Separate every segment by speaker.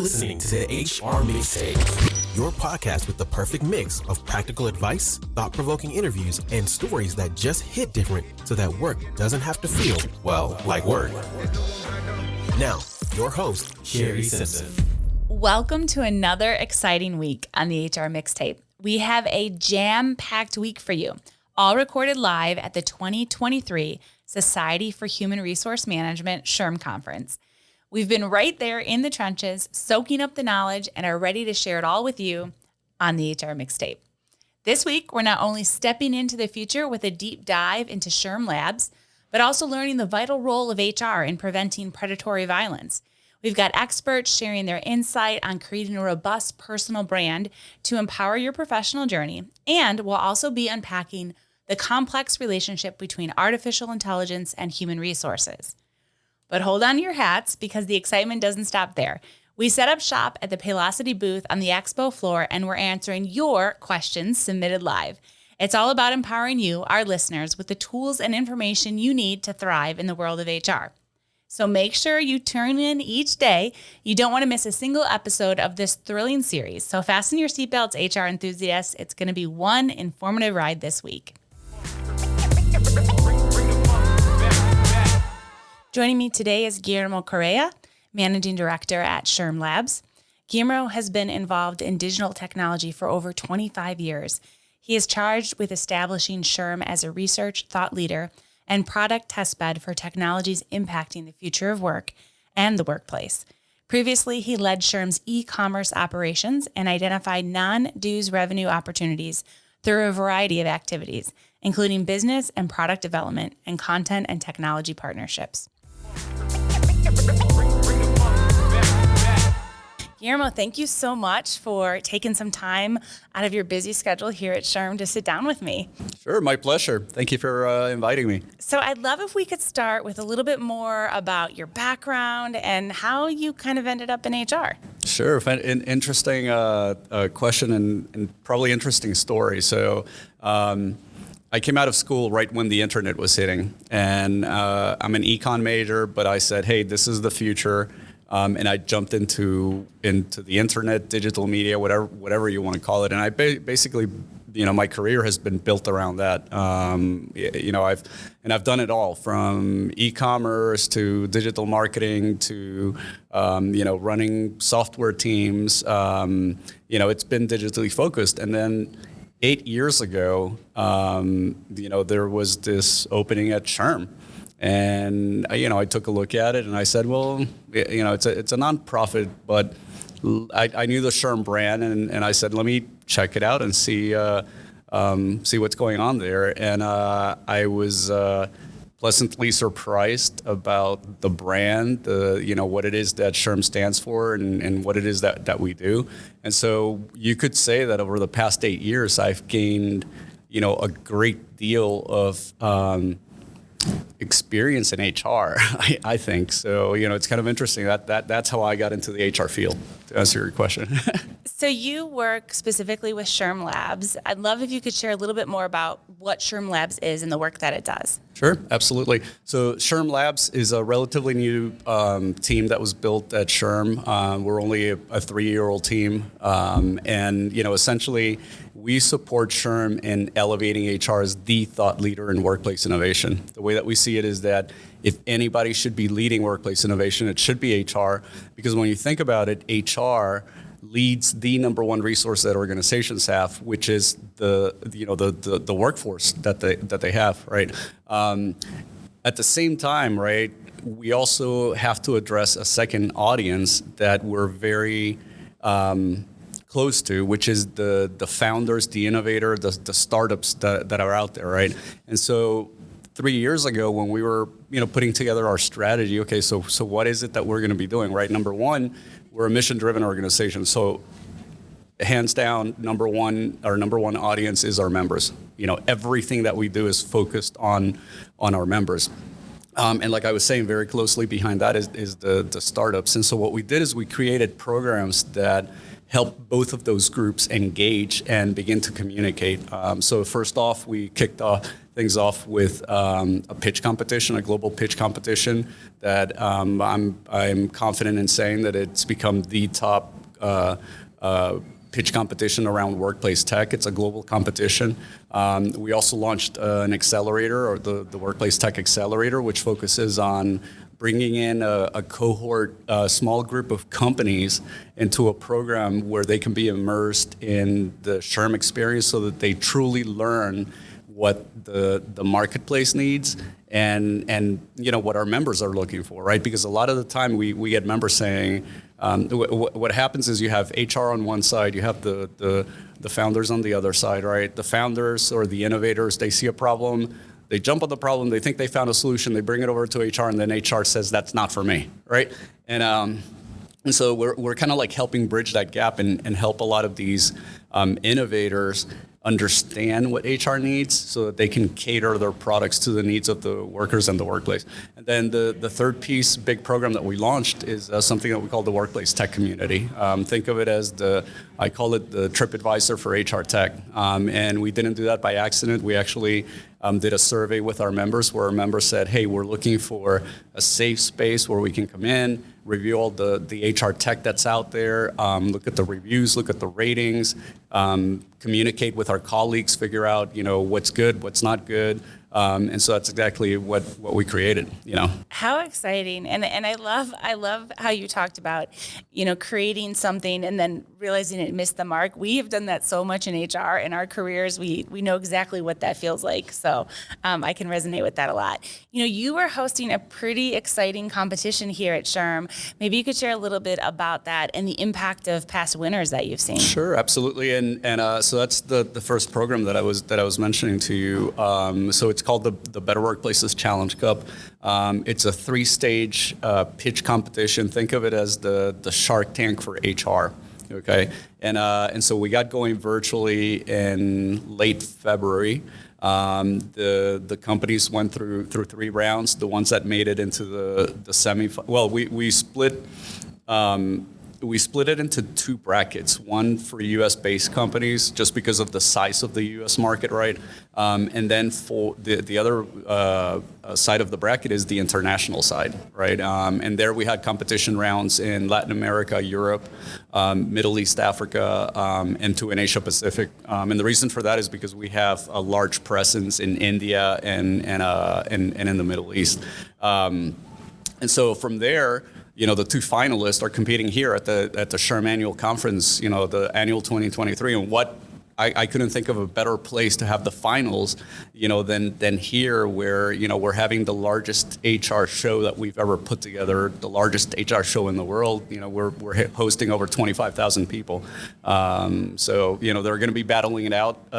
Speaker 1: listening to the HR Mixtape, your podcast with the perfect mix of practical advice, thought-provoking interviews, and stories that just hit different so that work doesn't have to feel, well, like work. Now, your host, Sherry Simpson.
Speaker 2: Welcome to another exciting week on the HR Mixtape. We have a jam-packed week for you, all recorded live at the 2023 Society for Human Resource Management SHRM Conference. We've been right there in the trenches, soaking up the knowledge, and are ready to share it all with you on the HR Mixtape. This week, we're not only stepping into the future with a deep dive into SHRM Labs, but also learning the vital role of HR in preventing predatory violence. We've got experts sharing their insight on creating a robust personal brand to empower your professional journey, and we'll also be unpacking the complex relationship between artificial intelligence and human resources. But hold on to your hats because the excitement doesn't stop there. We set up shop at the Paylocity booth on the expo floor, and we're answering your questions submitted live. It's all about empowering you, our listeners, with the tools and information you need to thrive in the world of HR. So make sure you tune in each day. You don't want to miss a single episode of this thrilling series. So fasten your seatbelts, HR enthusiasts. It's going to be one informative ride this week. Joining me today is Guillermo Corea, Managing Director at SHRM Labs. Guillermo has been involved in digital technology for over 25 years. He is charged with establishing SHRM as a research thought leader and product testbed for technologies impacting the future of work and the workplace. Previously, he led SHRM's e-commerce operations and identified non-dues revenue opportunities through a variety of activities, including business and product development and content and technology partnerships. Guillermo, thank you so much for taking some time out of your busy schedule here at SHRM to sit down with me.
Speaker 3: Sure, my pleasure. Thank you for inviting me.
Speaker 2: So I'd love if we could start with a little bit more about your background and how you kind of ended up in HR.
Speaker 3: Sure, an interesting question and probably interesting story. So I came out of school right when the internet was hitting, and I'm an econ major, but I said, hey, this is the future. And I jumped into the internet, digital media, whatever you want to call it. And I basically, my career has been built around that. I've done it all from e-commerce to digital marketing to, running software teams. It's been digitally focused. And then 8 years ago, there was this opening at SHRM. And I took a look at it and I said, well, it's a nonprofit, but I knew the SHRM brand, and I said, let me check it out and see what's going on there. And I was pleasantly surprised about the brand, what it is that SHRM stands for, and what it is that we do. And so you could say that over the past 8 years, I've gained a great deal of experience in HR, I think. So, it's kind of interesting that's how I got into the HR field, to answer your question.
Speaker 2: So you work specifically with SHRM Labs. I'd love if you could share a little bit more about what SHRM Labs is and the work that it does.
Speaker 3: Sure, absolutely. So SHRM Labs is a relatively new team that was built at SHRM. We're only a 3-year-old team. And essentially, we support SHRM in elevating HR as the thought leader in workplace innovation. The way that we see it is that if anybody should be leading workplace innovation, it should be HR. Because when you think about it, HR leads the number one resource that organizations have, which is the workforce that they have, right? At the same time, right, we also have to address a second audience that we're very close to, which is the founders, the innovator, the startups that are out there, right? And so 3 years ago, when we were putting together our strategy, okay, so what is it that we're going to be doing, right? Number one, we're a mission-driven organization, so hands down, our number one audience is our members. Everything that we do is focused on our members. And like I was saying, very closely behind that is the startups. And so what we did is we created programs that help both of those groups engage and begin to communicate. So first off, we kicked off things off with a pitch competition, a global pitch competition that I'm confident in saying that it's become the top pitch competition around workplace tech. It's a global competition. We also launched an accelerator, or the Workplace Tech Accelerator, which focuses on bringing in a cohort, a small group of companies into a program where they can be immersed in the SHRM experience so that they truly learn what the marketplace needs and what our members are looking for, right? Because a lot of the time we get members saying, what happens is you have HR on one side, you have the founders on the other side, right? The founders or the innovators, they see a problem, they jump on the problem, they think they found a solution, they bring it over to HR, and then HR says, that's not for me, right? And so we're kind of like helping bridge that gap and help a lot of these innovators understand what HR needs so that they can cater their products to the needs of the workers and the workplace. And then the third piece, big program that we launched is something that we call the Workplace Tech Community. Think of it as I call it the TripAdvisor for HR tech. And we didn't do that by accident. We actually did a survey with our members where our members said, hey, we're looking for a safe space where we can come in, review all the HR tech that's out there, look at the reviews, look at the ratings, communicate with our colleagues, figure out what's good, what's not good. And so that's exactly what we created,
Speaker 2: How exciting. And I love how you talked about, creating something and then realizing it missed the mark. We have done that so much in HR in our careers. We know exactly what that feels like. So I can resonate with that a lot. You were hosting a pretty exciting competition here at SHRM. Maybe you could share a little bit about that and the impact of past winners that you've seen.
Speaker 3: Sure, absolutely. And so that's the first program that I was mentioning to you. So it's called the Better Workplaces Challenge Cup. It's a 3-stage pitch competition. Think of it as the Shark Tank for HR. Okay, and so we got going virtually in late February. The companies went through 3 rounds. The ones that made it into the semi, well, we split. We split it into 2 brackets, one for U.S.-based companies, just because of the size of the U.S. market, right? And then for the other side of the bracket is the international side, right? And there we had competition rounds in Latin America, Europe, Middle East, Africa, and 2 in Asia Pacific. And the reason for that is because we have a large presence in India and in the Middle East. And so from there, the 2 finalists are competing here at the SHRM Annual Conference, the annual 2023. And what I couldn't think of a better place to have the finals, than here, where we're having the largest HR show that we've ever put together, the largest HR show in the world. We're hosting over 25,000 people. So they're going to be battling it out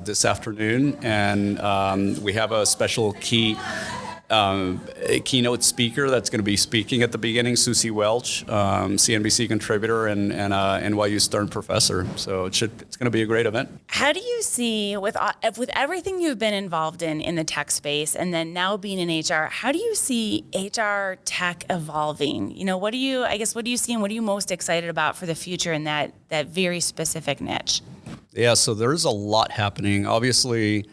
Speaker 3: this afternoon, and we have a special a keynote speaker that's going to be speaking at the beginning, Susie Welch, CNBC contributor and NYU Stern professor. So it's going to be a great event.
Speaker 2: How do you see, with everything you've been involved in the tech space and then now being in HR, how do you see HR tech evolving? What do you see and what are you most excited about for the future in that very specific niche?
Speaker 3: Yeah, so there's a lot happening. Obviously,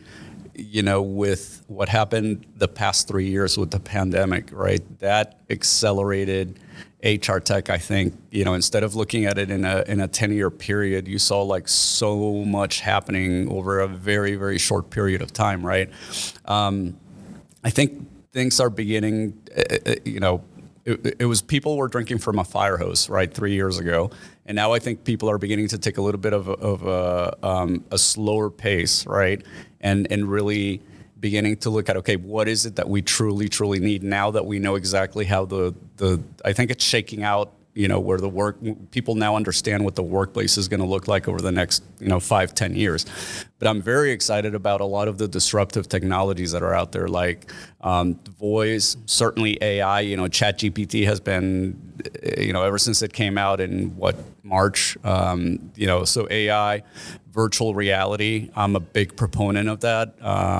Speaker 3: with what happened the past 3 years with the pandemic, right? That accelerated HR tech, I think. Instead of looking at it in a 10-year period, you saw like so much happening over a very, very short period of time, right? I think things are beginning, it was people were drinking from a fire hose, right, 3 years ago. And now I think people are beginning to take a little bit of a slower pace, right? And really beginning to look at, okay, what is it that we truly, truly need now that we know exactly how I think it's shaking out, where people now understand what the workplace is going to look like over the next, 5-10 years. But I'm very excited about a lot of the disruptive technologies that are out there, like voice, certainly AI. ChatGPT has been, ever since it came out in March. So AI, virtual reality. I'm a big proponent of that.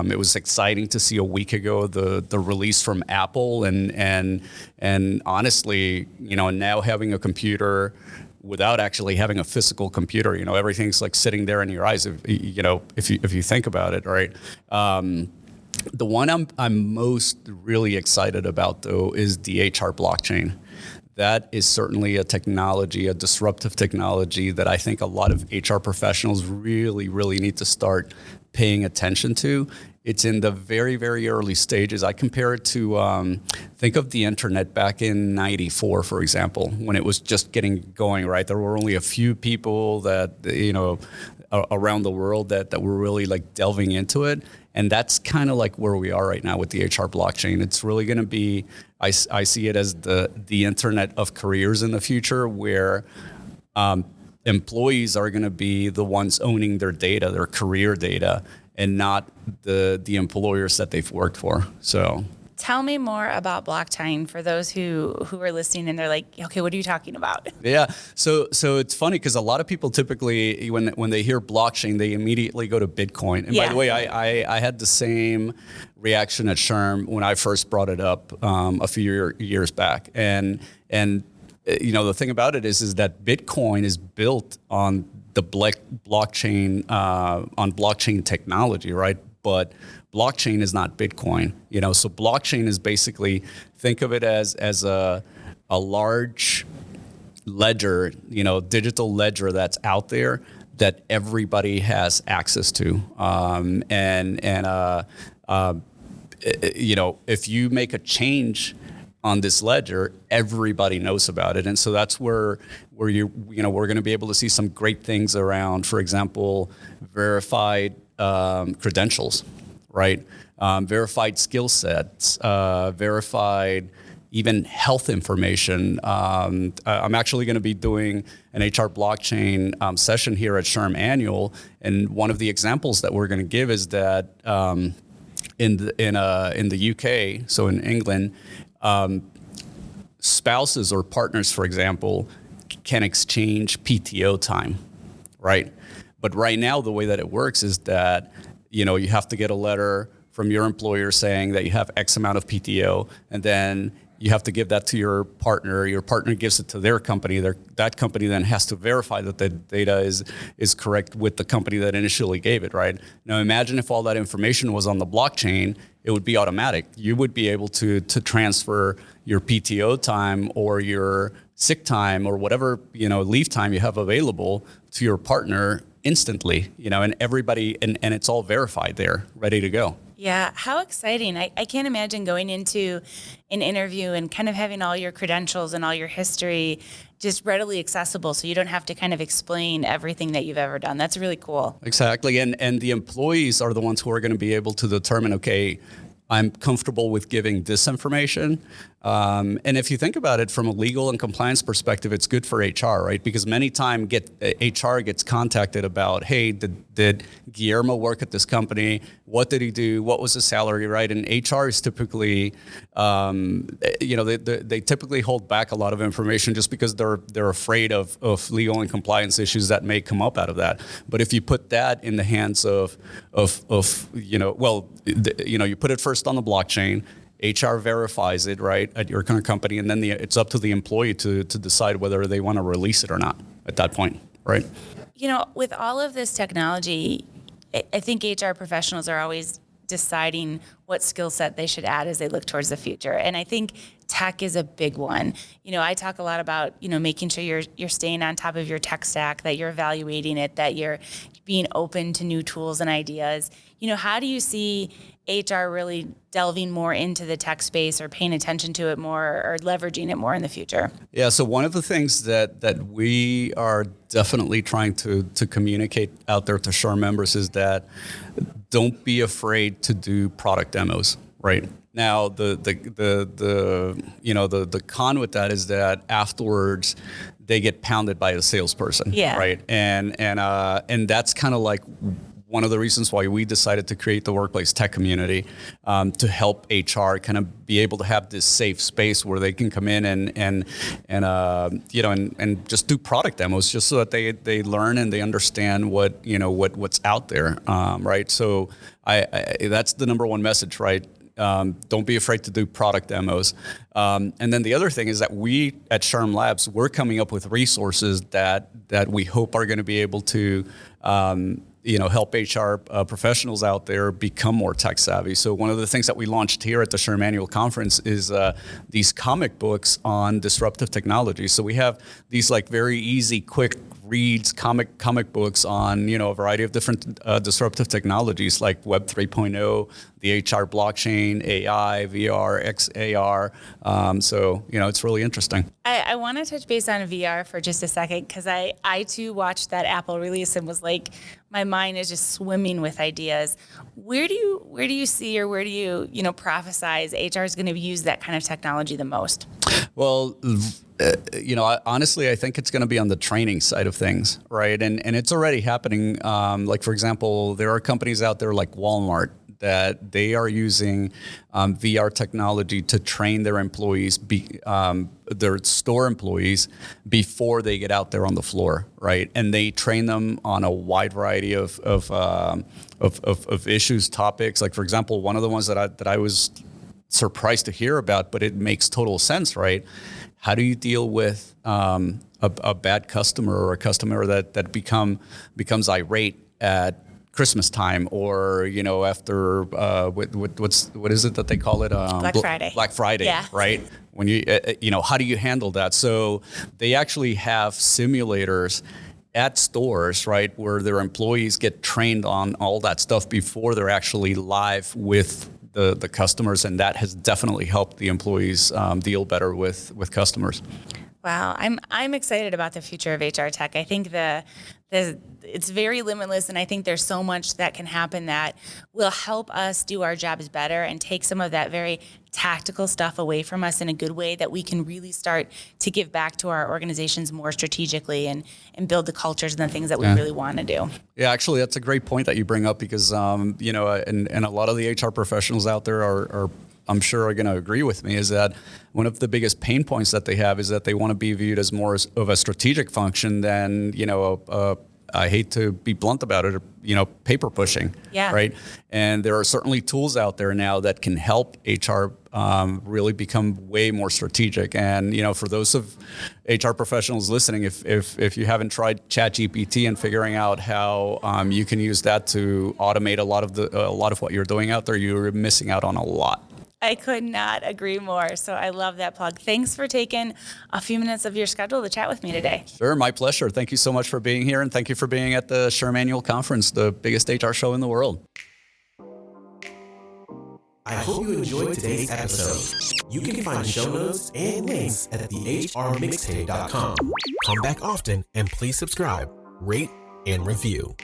Speaker 3: It was exciting to see a week ago the release from Apple, and honestly, now having a computer without actually having a physical computer, everything's like sitting there in your eyes. If you think about it, right? The one I'm most really excited about, though, is the HR blockchain. That is certainly a technology, a disruptive technology that I think a lot of HR professionals really, really need to start paying attention to. It's in the very, very early stages. I compare it to, think of the internet back in '94, for example, when it was just getting going, right? There were only a few people that, around the world that were really like delving into it. And that's kind of like where we are right now with the HR blockchain. It's really going to be, I see it as the internet of careers in the future, where employees are going to be the ones owning their data, their career data, and not the employers that they've worked for. So
Speaker 2: tell me more about blockchain for those who are listening and they're like, okay, what are you talking about?
Speaker 3: Yeah, so it's funny because a lot of people typically, when they hear blockchain, they immediately go to Bitcoin. And by the way, I had the same reaction at SHRM when I first brought it up a few years back. And the thing about it is that Bitcoin is built on the blockchain on blockchain technology, right? But blockchain is not Bitcoin, So blockchain is basically, think of it as a large ledger, digital ledger that's out there that everybody has access to. If you make a change on this ledger, everybody knows about it, and so that's where we're going to be able to see some great things around, for example, verified credentials, right? Verified skill sets, verified even health information. I'm actually going to be doing an HR blockchain session here at SHRM Annual, and one of the examples that we're going to give is that in the UK, so in England, spouses or partners, for example, can exchange PTO time, right? But right now, the way that it works is that, you have to get a letter from your employer saying that you have X amount of PTO, and then you have to give that to your partner. Your partner gives it to their company. That company then has to verify that the data is correct with the company that initially gave it, right? Now imagine if all that information was on the blockchain, it would be automatic. You would be able to transfer your PTO time or your sick time or whatever, leave time you have available to your partner instantly, and everybody, and it's all verified there, ready to go.
Speaker 2: Yeah, how exciting. I can't imagine going into an interview and kind of having all your credentials and all your history just readily accessible, so you don't have to kind of explain everything that you've ever done. That's really cool.
Speaker 3: Exactly, and the employees are the ones who are going to be able to determine, okay, I'm comfortable with giving this information. And if you think about it from a legal and compliance perspective, it's good for HR, right? Because many times HR gets contacted about, hey, did Guillermo work at this company? What did he do? What was his salary, right? And HR is typically, they typically hold back a lot of information just because they're afraid of legal and compliance issues that may come up out of that. But if you put that in the hands of you put it first on the blockchain, HR verifies it, right, at your current company, and then it's up to the employee to decide whether they want to release it or not at that point, right?
Speaker 2: With all of this technology, I think HR professionals are always deciding what skill set they should add as they look towards the future. And I think tech is a big one. I talk a lot about, making sure you're staying on top of your tech stack, that you're evaluating it, that you're being open to new tools and ideas. How do you see HR really delving more into the tech space or paying attention to it more or leveraging it more in the future? Yeah,
Speaker 3: so one of the things that we are definitely trying to communicate out there to SHRM members is that don't be afraid to do product demos, right? Now, the con with that is that afterwards they get pounded by a salesperson, right? And that's kind of like one of the reasons why we decided to create the workplace tech community, to help HR kind of be able to have this safe space where they can come in and just do product demos, just so that they learn and they understand what's out there, right? So that's the number one message, right? Don't be afraid to do product demos. And then the other thing is that we at SHRM Labs, we're coming up with resources that we hope are going to be able to help HR professionals out there become more tech savvy. So one of the things that we launched here at the SHRM Annual Conference is these comic books on disruptive technology. So we have these like very easy, quick reads, comic books on, a variety of different disruptive technologies like Web 3.0, the HR blockchain, AI, VR, XAR. So it's really interesting.
Speaker 2: I want to touch base on VR for just a second, because I too watched that Apple release and was like, my mind is just swimming with ideas. Where do you see, or where do you prophesize HR is going to use that kind of technology the most?
Speaker 3: Well, honestly, I think it's going to be on the training side of things, right? And it's already happening. Like, for example, there are companies out there like Walmart that they are using VR technology to train their employees, their store employees, before they get out there on the floor, right? And they train them on a wide variety of issues, topics. Like, for example, one of the ones that I was surprised to hear about, but it makes total sense, right? How do you deal with a bad customer, or a customer that becomes irate at Christmas time, or after what is it that they call it? Black Friday,
Speaker 2: yeah.
Speaker 3: Right? When how do you handle that? So they actually have simulators at stores, right, where their employees get trained on all that stuff before they're actually live with the customers, and that has definitely helped the employees deal better with customers.
Speaker 2: Wow, I'm excited about the future of HR tech. I think it's very limitless, and I think there's so much that can happen that will help us do our jobs better and take some of that very tactical stuff away from us in a good way, that we can really start to give back to our organizations more strategically and build the cultures and the things that we really want to do.
Speaker 3: Yeah, actually, that's a great point that you bring up, because and a lot of the HR professionals out there are I'm sure are going to agree with me, is that one of the biggest pain points that they have is that they want to be viewed as more of a strategic function than, I hate to be blunt about it, paper pushing, right? And there are certainly tools out there now that can help HR really become way more strategic. And, for those of HR professionals listening, if you haven't tried ChatGPT and figuring out how you can use that to automate a lot of what you're doing out there, you're missing out on a lot.
Speaker 2: I could not agree more. So I love that plug. Thanks for taking a few minutes of your schedule to chat with me today.
Speaker 3: Sure, my pleasure. Thank you so much for being here, and thank you for being at the SHRM Annual Conference, the biggest HR show in the world.
Speaker 1: I hope you enjoyed today's episode. You can find show notes and links at thehrmixtape.com. Come back often, and please subscribe, rate, and review.